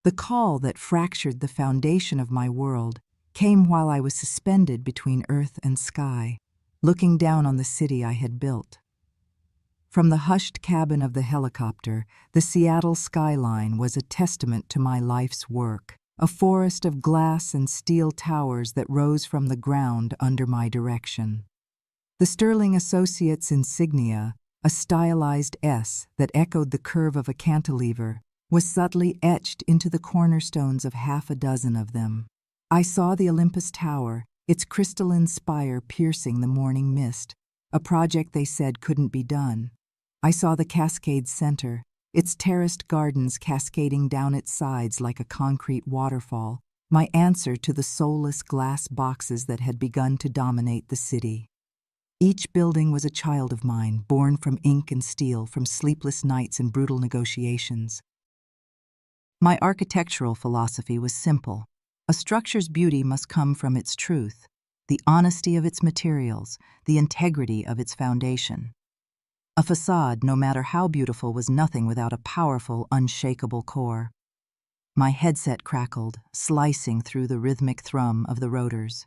The call that fractured the foundation of my world came while I was suspended between earth and sky, looking down on the city I had built. From the hushed cabin of the helicopter, the Seattle skyline was a testament to my life's work, a forest of glass and steel towers that rose from the ground under my direction. The Sterling Associates insignia, a stylized S that echoed the curve of a cantilever, was subtly etched into the cornerstones of half a dozen of them. I saw the Olympus Tower, its crystalline spire piercing the morning mist, a project they said couldn't be done. I saw the Cascade Center, its terraced gardens cascading down its sides like a concrete waterfall, my answer to the soulless glass boxes that had begun to dominate the city. Each building was a child of mine, born from ink and steel, from sleepless nights and brutal negotiations. My architectural philosophy was simple. A structure's beauty must come from its truth, the honesty of its materials, the integrity of its foundation. A facade, no matter how beautiful, was nothing without a powerful, unshakable core. My headset crackled, slicing through the rhythmic thrum of the rotors.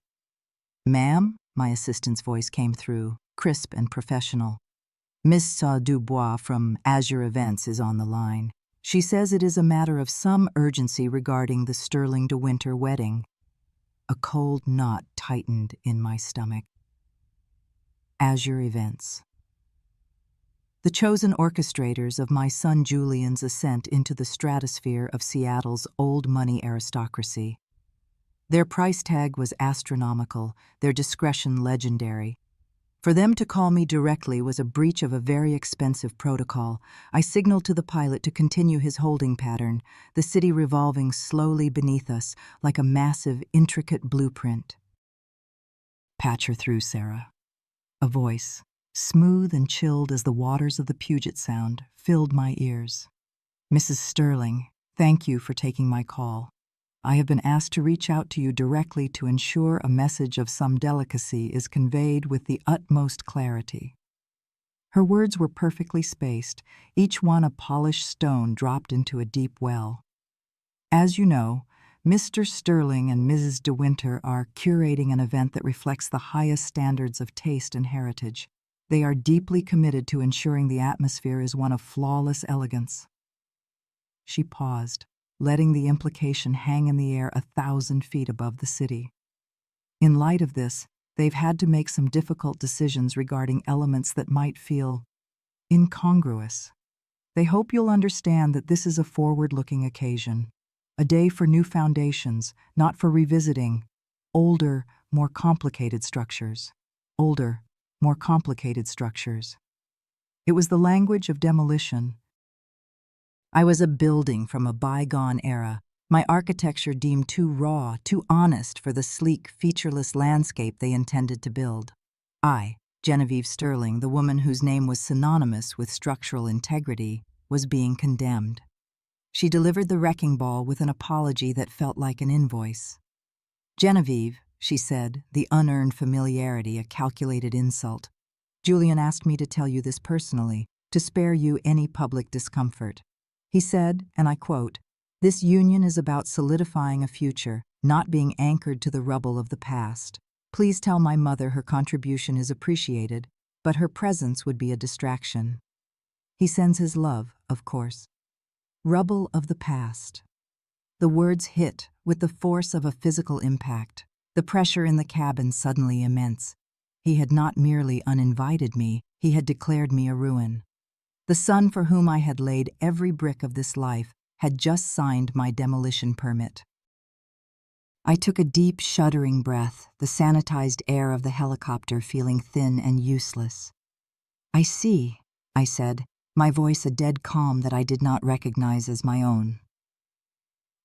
"Ma'am?" my assistant's voice came through, crisp and professional. "Miss Dubois from Azure Events is on the line. She says it is a matter of some urgency regarding the Sterling de Winter wedding." A cold knot tightened in my stomach. Azure Events. The chosen orchestrators of my son Julian's ascent into the stratosphere of Seattle's old money aristocracy. Their price tag was astronomical, their discretion legendary. For them to call me directly was a breach of a very expensive protocol. I signaled to the pilot to continue his holding pattern, the city revolving slowly beneath us like a massive, intricate blueprint. "Patch her through, Sarah." A voice, smooth and chilled as the waters of the Puget Sound, filled my ears. "Mrs. Sterling, thank you for taking my call. I have been asked to reach out to you directly to ensure a message of some delicacy is conveyed with the utmost clarity." Her words were perfectly spaced, each one a polished stone dropped into a deep well. "As you know, Mr. Sterling and Mrs. De Winter are curating an event that reflects the highest standards of taste and heritage. They are deeply committed to ensuring the atmosphere is one of flawless elegance." She paused, letting the implication hang in the air 1,000 feet above the city. In light of this, they've had to make some difficult decisions regarding elements that might feel incongruous. They hope you'll understand that this is a forward-looking occasion, a day for new foundations, not for revisiting older, more complicated structures. Older, more complicated structures. It was the language of demolition. I was a building from a bygone era, my architecture deemed too raw, too honest for the sleek, featureless landscape they intended to build. I, Genevieve Sterling, the woman whose name was synonymous with structural integrity, was being condemned. She delivered the wrecking ball with an apology that felt like an invoice. "Genevieve," she said, the unearned familiarity a calculated insult. "Julian asked me to tell you this personally, to spare you any public discomfort. He said, and I quote, 'This union is about solidifying a future, not being anchored to the rubble of the past. Please tell my mother her contribution is appreciated, but her presence would be a distraction. He sends his love, of course.'" Rubble of the past. The words hit with the force of a physical impact, the pressure in the cabin suddenly immense. He had not merely uninvited me, he had declared me a ruin. The son for whom I had laid every brick of this life had just signed my demolition permit. I took a deep, shuddering breath, the sanitized air of the helicopter feeling thin and useless. "I see," I said, my voice a dead calm that I did not recognize as my own.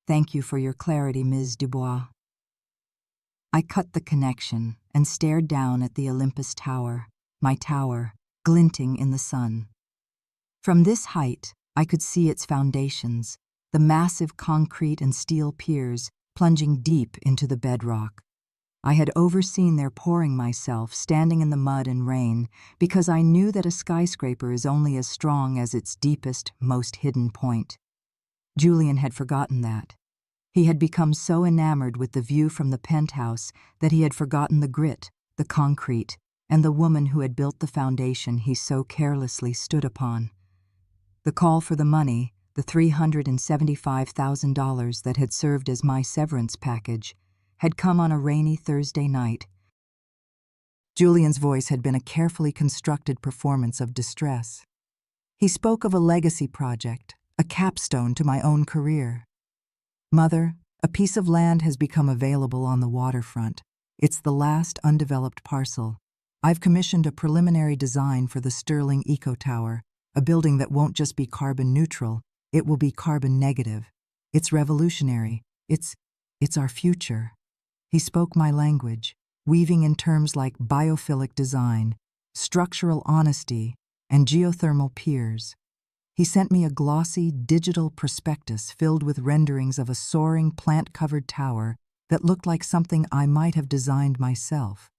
"Thank you for your clarity, Ms. Dubois." I cut the connection and stared down at the Olympus Tower, my tower, glinting in the sun. From this height, I could see its foundations, the massive concrete and steel piers plunging deep into the bedrock. I had overseen their pouring myself, standing in the mud and rain, because I knew that a skyscraper is only as strong as its deepest, most hidden point. Julian had forgotten that. He had become so enamored with the view from the penthouse that he had forgotten the grit, the concrete, and the woman who had built the foundation he so carelessly stood upon. The call for the money, the $375,000 that had served as my severance package, had come on a rainy Thursday night. Julian's voice had been a carefully constructed performance of distress. He spoke of a legacy project, a capstone to my own career. "Mother, a piece of land has become available on the waterfront. It's the last undeveloped parcel. I've commissioned a preliminary design for the Sterling Eco Tower, a building that won't just be carbon neutral, it will be carbon negative. It's revolutionary. It's our future." He spoke my language, weaving in terms like biophilic design, structural honesty, and geothermal piers. He sent me a glossy digital prospectus filled with renderings of a soaring plant-covered tower that looked like something I might have designed myself.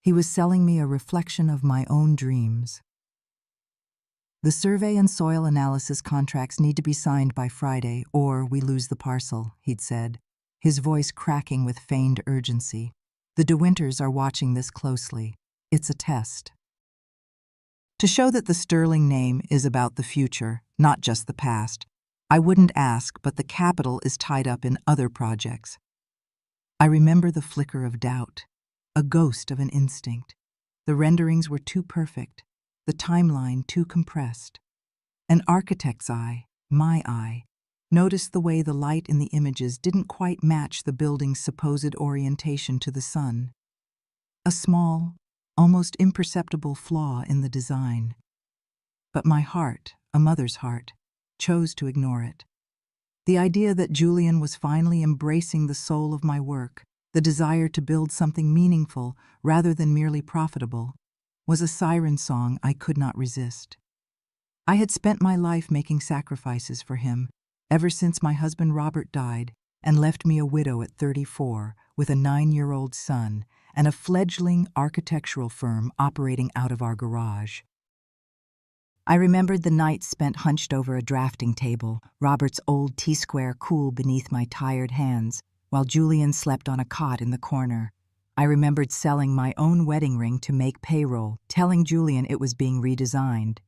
He was selling me a reflection of my own dreams. "The survey and soil analysis contracts need to be signed by Friday, or we lose the parcel," he'd said, his voice cracking with feigned urgency. "The De Winters are watching this closely. It's a test." To show that the Sterling name is about the future, not just the past, I wouldn't ask, but the capital is tied up in other projects. I remember the flicker of doubt, a ghost of an instinct. The renderings were too perfect, the timeline too compressed. An architect's eye, my eye, noticed the way the light in the images didn't quite match the building's supposed orientation to the sun. A small, almost imperceptible flaw in the design. But my heart, a mother's heart, chose to ignore it. The idea that Julian was finally embracing the soul of my work, the desire to build something meaningful rather than merely profitable, was a siren song I could not resist. I had spent my life making sacrifices for him, ever since my husband Robert died and left me a widow at 34 with a 9-year-old son and a fledgling architectural firm operating out of our garage. I remembered the nights spent hunched over a drafting table, Robert's old T-square cool beneath my tired hands, while Julian slept on a cot in the corner. I remembered selling my own wedding ring to make payroll, telling Julian it was being redesigned.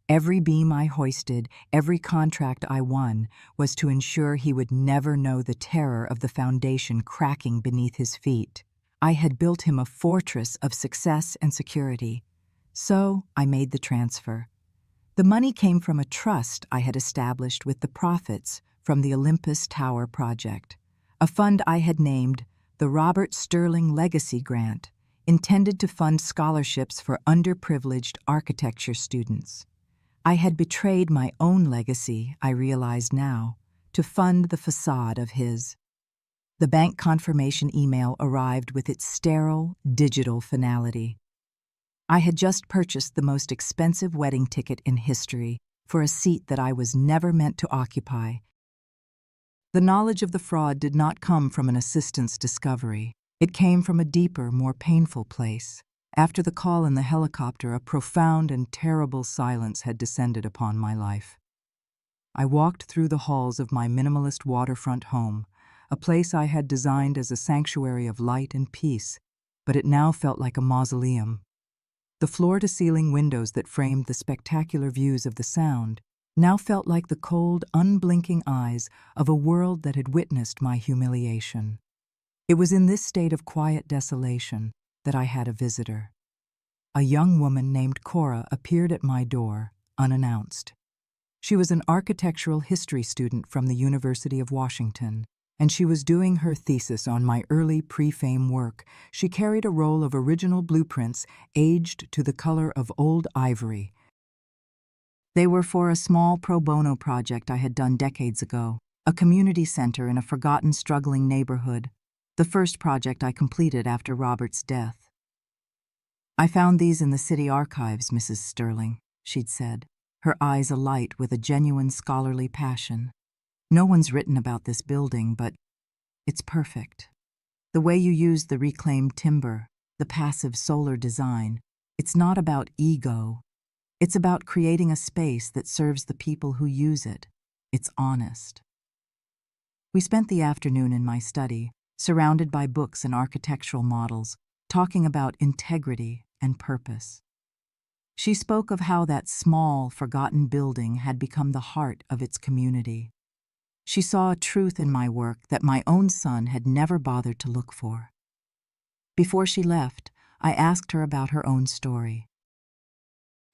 Every beam I hoisted, every contract I won, was to ensure he would never know the terror of the foundation cracking beneath his feet. I had built him a fortress of success and security. So I made the transfer. The money came from a trust I had established with the profits from the Olympus Tower project, a fund I had named the Robert Sterling Legacy Grant, intended to fund scholarships for underprivileged architecture students. I had betrayed my own legacy, I realized now, to fund the facade of his. The bank confirmation email arrived with its sterile, digital finality. I had just purchased the most expensive wedding ticket in history for a seat that I was never meant to occupy. The knowledge of the fraud did not come from an assistant's discovery. It came from a deeper, more painful place. After the call in the helicopter, a profound and terrible silence had descended upon my life. I walked through the halls of my minimalist waterfront home, a place I had designed as a sanctuary of light and peace, but it now felt like a mausoleum. The floor-to-ceiling windows that framed the spectacular views of the Sound now felt like the cold, unblinking eyes of a world that had witnessed my humiliation. It was in this state of quiet desolation that I had a visitor. A young woman named Cora appeared at my door, unannounced. She was an architectural history student from the University of Washington, and she was doing her thesis on my early pre-fame work. She carried a roll of original blueprints aged to the color of old ivory. They were for a small pro bono project I had done decades ago, a community center in a forgotten, struggling neighborhood, the first project I completed after Robert's death. "I found these in the city archives, Mrs. Sterling," she'd said, her eyes alight with a genuine scholarly passion. "No one's written about this building, but it's perfect. The way you used the reclaimed timber, the passive solar design, it's not about ego. It's about creating a space that serves the people who use it. It's honest." We spent the afternoon in my study, surrounded by books and architectural models, talking about integrity and purpose. She spoke of how that small, forgotten building had become the heart of its community. She saw a truth in my work that my own son had never bothered to look for. Before she left, I asked her about her own story.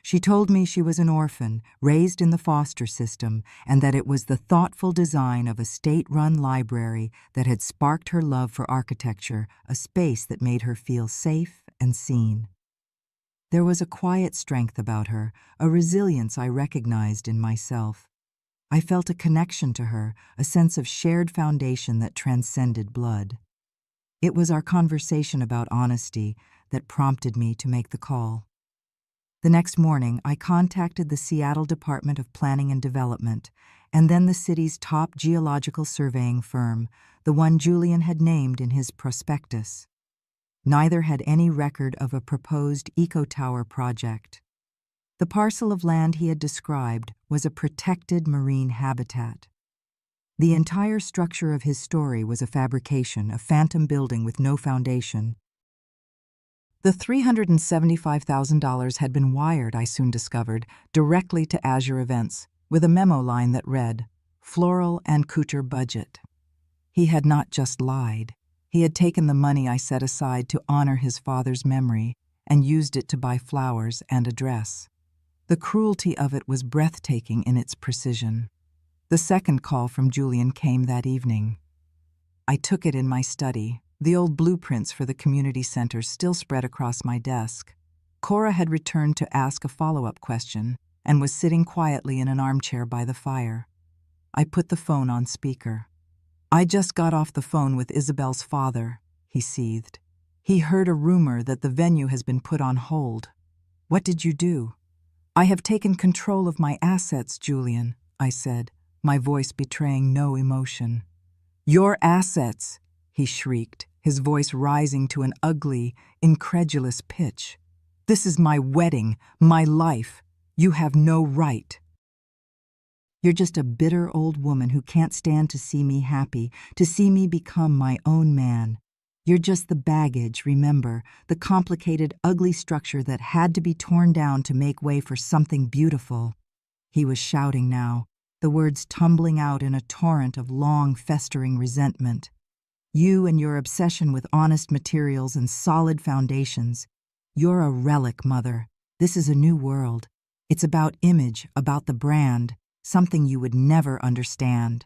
She told me she was an orphan, raised in the foster system, and that it was the thoughtful design of a state-run library that had sparked her love for architecture, a space that made her feel safe and seen. There was a quiet strength about her, a resilience I recognized in myself. I felt a connection to her, a sense of shared foundation that transcended blood. It was our conversation about honesty that prompted me to make the call. The next morning, I contacted the Seattle Department of Planning and Development, and then the city's top geological surveying firm, the one Julian had named in his prospectus. Neither had any record of a proposed eco-tower project. The parcel of land he had described was a protected marine habitat. The entire structure of his story was a fabrication, a phantom building with no foundation. The $375,000 had been wired, I soon discovered, directly to Azure Events, with a memo line that read, "Floral and Couture budget." He had not just lied. He had taken the money I set aside to honor his father's memory and used it to buy flowers and a dress. The cruelty of it was breathtaking in its precision. The second call from Julian came that evening. I took it in my study. The old blueprints for the community center still spread across my desk. Cora had returned to ask a follow-up question and was sitting quietly in an armchair by the fire. I put the phone on speaker. "I just got off the phone with Isabel's father," he seethed. "He heard a rumor that the venue has been put on hold." "What did you do?" "I have taken control of my assets, Julian," I said, my voice betraying no emotion. "Your assets!" he shrieked, his voice rising to an ugly, incredulous pitch. "This is my wedding, my life. You have no right." "You're just a bitter old woman who can't stand to see me happy, to see me become my own man. You're just the baggage, remember, the complicated, ugly structure that had to be torn down to make way for something beautiful." He was shouting now, the words tumbling out in a torrent of long, festering resentment. "You and your obsession with honest materials and solid foundations. You're a relic, Mother. This is a new world. It's about image, about the brand, something you would never understand."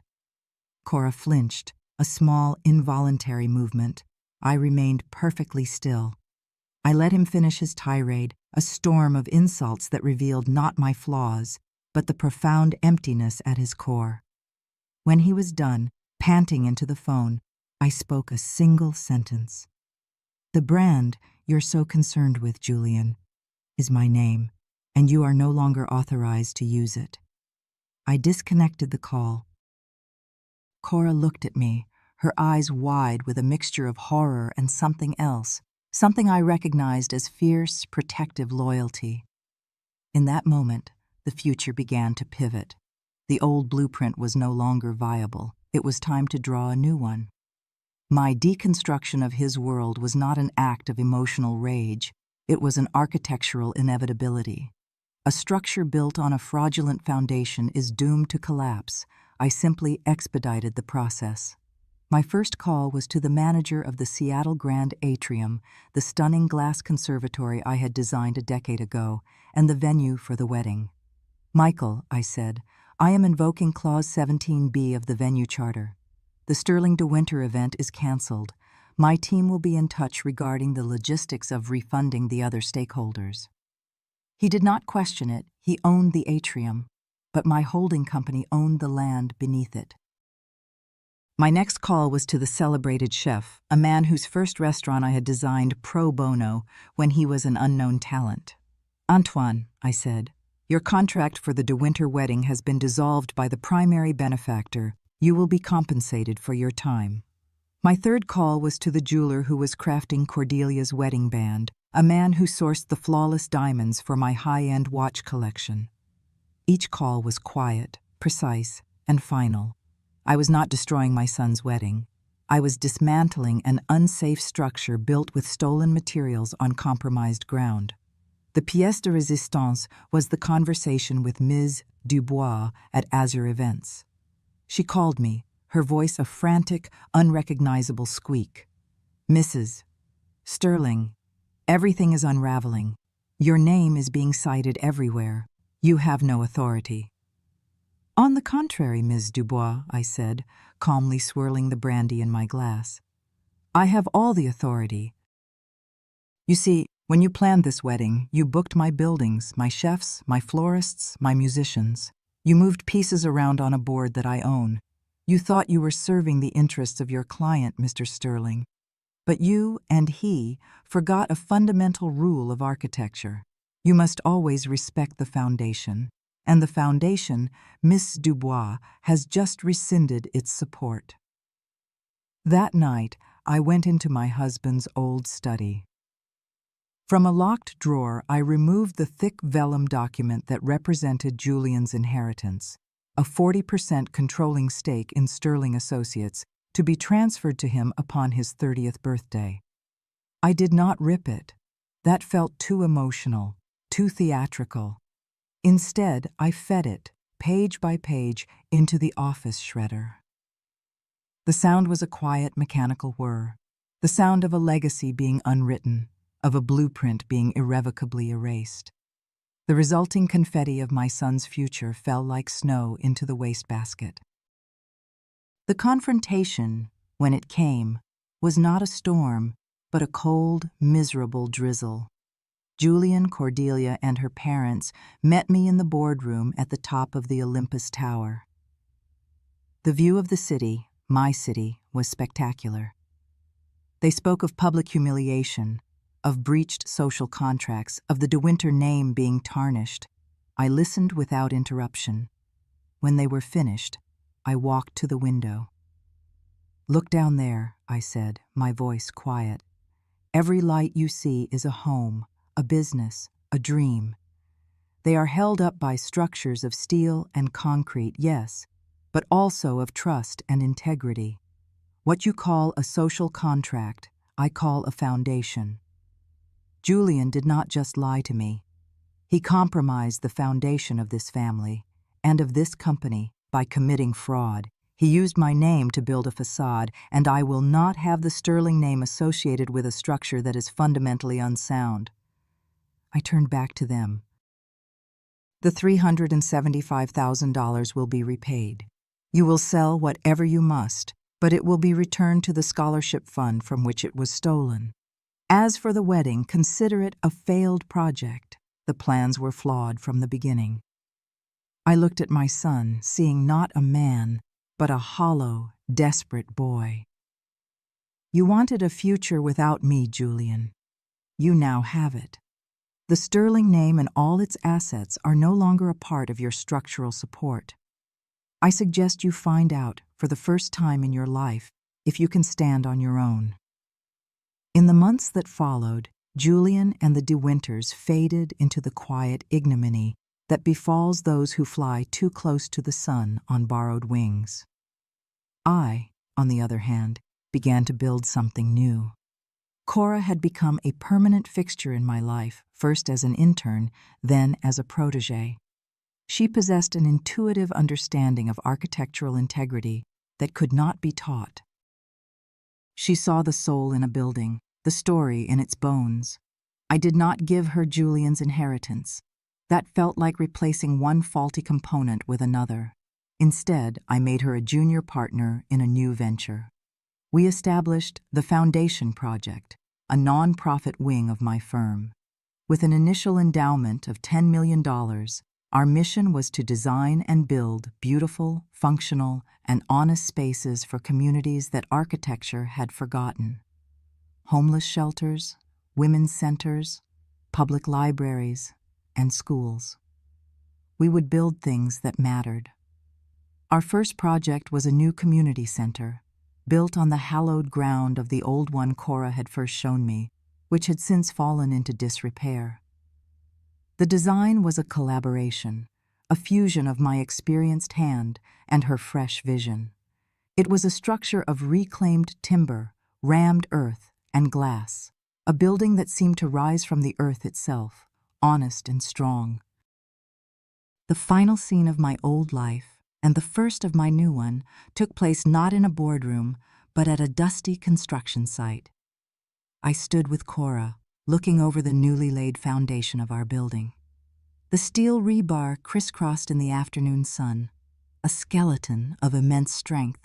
Cora flinched, a small, involuntary movement. I remained perfectly still. I let him finish his tirade, a storm of insults that revealed not my flaws, but the profound emptiness at his core. When he was done, panting into the phone, I spoke a single sentence. "The brand you're so concerned with, Julian, is my name, and you are no longer authorized to use it." I disconnected the call. Cora looked at me, her eyes wide with a mixture of horror and something else, something I recognized as fierce, protective loyalty. In that moment, the future began to pivot. The old blueprint was no longer viable. It was time to draw a new one. My deconstruction of his world was not an act of emotional rage. It was an architectural inevitability. A structure built on a fraudulent foundation is doomed to collapse. I simply expedited the process. My first call was to the manager of the Seattle Grand Atrium, the stunning glass conservatory I had designed a decade ago, and the venue for the wedding. "Michael," I said, "I am invoking Clause 17B of the venue charter. The Sterling de Winter event is canceled. My team will be in touch regarding the logistics of refunding the other stakeholders." He did not question it. He owned the atrium, but my holding company owned the land beneath it. My next call was to the celebrated chef, a man whose first restaurant I had designed pro bono when he was an unknown talent. "Antoine," I said, "your contract for the de Winter wedding has been dissolved by the primary benefactor. You will be compensated for your time." My third call was to the jeweler who was crafting Cordelia's wedding band, a man who sourced the flawless diamonds for my high-end watch collection. Each call was quiet, precise, and final. I was not destroying my son's wedding. I was dismantling an unsafe structure built with stolen materials on compromised ground. The pièce de résistance was the conversation with Ms. Dubois at Azure Events. She called me, her voice a frantic, unrecognizable squeak. "Mrs. Sterling, everything is unraveling. Your name is being cited everywhere. You have no authority." "On the contrary, Ms. Dubois," I said, calmly swirling the brandy in my glass. "I have all the authority. You see, when you planned this wedding, you booked my buildings, my chefs, my florists, my musicians. You moved pieces around on a board that I own. You thought you were serving the interests of your client, Mr. Sterling. But you and he forgot a fundamental rule of architecture. You must always respect the foundation. And the foundation, Miss Dubois, has just rescinded its support." That night, I went into my husband's old study. From a locked drawer, I removed the thick vellum document that represented Julian's inheritance, a 40% controlling stake in Sterling Associates, to be transferred to him upon his 30th birthday. I did not rip it. That felt too emotional, too theatrical. Instead, I fed it, page by page, into the office shredder. The sound was a quiet, mechanical whir, the sound of a legacy being unwritten, of a blueprint being irrevocably erased. The resulting confetti of my son's future fell like snow into the wastebasket. The confrontation, when it came, was not a storm, but a cold, miserable drizzle. Julian, Cordelia, and her parents met me in the boardroom at the top of the Olympus Tower. The view of the city, my city, was spectacular. They spoke of public humiliation, of breached social contracts, of the De Winter name being tarnished. I listened without interruption. When they were finished, I walked to the window. "Look down there," I said, my voice quiet. "Every light you see is a home, a business, a dream. They are held up by structures of steel and concrete, yes, but also of trust and integrity. What you call a social contract, I call a foundation. Julian did not just lie to me. He compromised the foundation of this family and of this company by committing fraud. He used my name to build a facade, and I will not have the Sterling name associated with a structure that is fundamentally unsound." I turned back to them. "The $375,000 will be repaid. You will sell whatever you must, but it will be returned to the scholarship fund from which it was stolen. As for the wedding, consider it a failed project. The plans were flawed from the beginning." I looked at my son, seeing not a man, but a hollow, desperate boy. "You wanted a future without me, Julian. You now have it. The Sterling name and all its assets are no longer a part of your structural support. I suggest you find out, for the first time in your life, if you can stand on your own." In the months that followed, Julian and the De Winters faded into the quiet ignominy that befalls those who fly too close to the sun on borrowed wings. I, on the other hand, began to build something new. Cora had become a permanent fixture in my life, first as an intern, then as a protege. She possessed an intuitive understanding of architectural integrity that could not be taught. She saw the soul in a building, the story in its bones. I did not give her Julian's inheritance. That felt like replacing one faulty component with another. Instead, I made her a junior partner in a new venture. We established the Foundation Project, a non-profit wing of my firm. With an initial endowment of $10 million, our mission was to design and build beautiful, functional, and honest spaces for communities that architecture had forgotten. Homeless shelters, women's centers, public libraries, and schools. We would build things that mattered. Our first project was a new community center, built on the hallowed ground of the old one Cora had first shown me, which had since fallen into disrepair. The design was a collaboration, a fusion of my experienced hand and her fresh vision. It was a structure of reclaimed timber, rammed earth, and glass, a building that seemed to rise from the earth itself, honest and strong. The final scene of my old life, and the first of my new one, took place not in a boardroom, but at a dusty construction site. I stood with Cora, looking over the newly laid foundation of our building. The steel rebar crisscrossed in the afternoon sun, a skeleton of immense strength,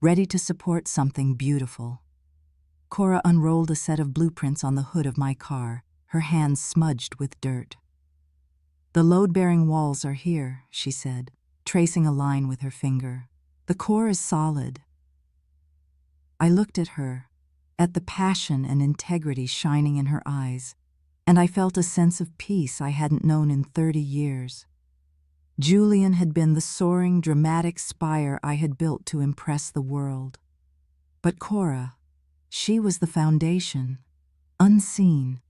ready to support something beautiful. Cora unrolled a set of blueprints on the hood of my car, her hands smudged with dirt. "The load-bearing walls are here," she said, tracing a line with her finger. "The core is solid." I looked at her, at the passion and integrity shining in her eyes, and I felt a sense of peace I hadn't known in 30 years. Julian had been the soaring, dramatic spire I had built to impress the world. But Cora, she was the foundation, unseen,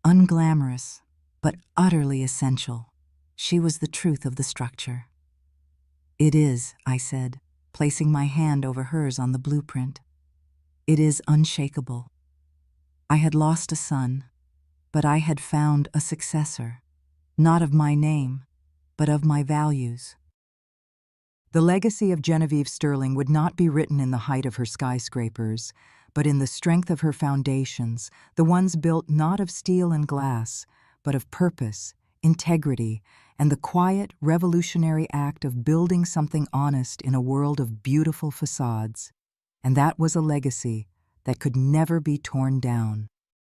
unglamorous, but utterly essential. She was the truth of the structure. "It is," I said, placing my hand over hers on the blueprint. "It is unshakable. I had lost a son, but I had found a successor, not of my name, but of my values." The legacy of Genevieve Sterling would not be written in the height of her skyscrapers, but in the strength of her foundations, the ones built not of steel and glass, but of purpose, integrity, and the quiet, revolutionary act of building something honest in a world of beautiful facades. And that was a legacy that could never be torn down.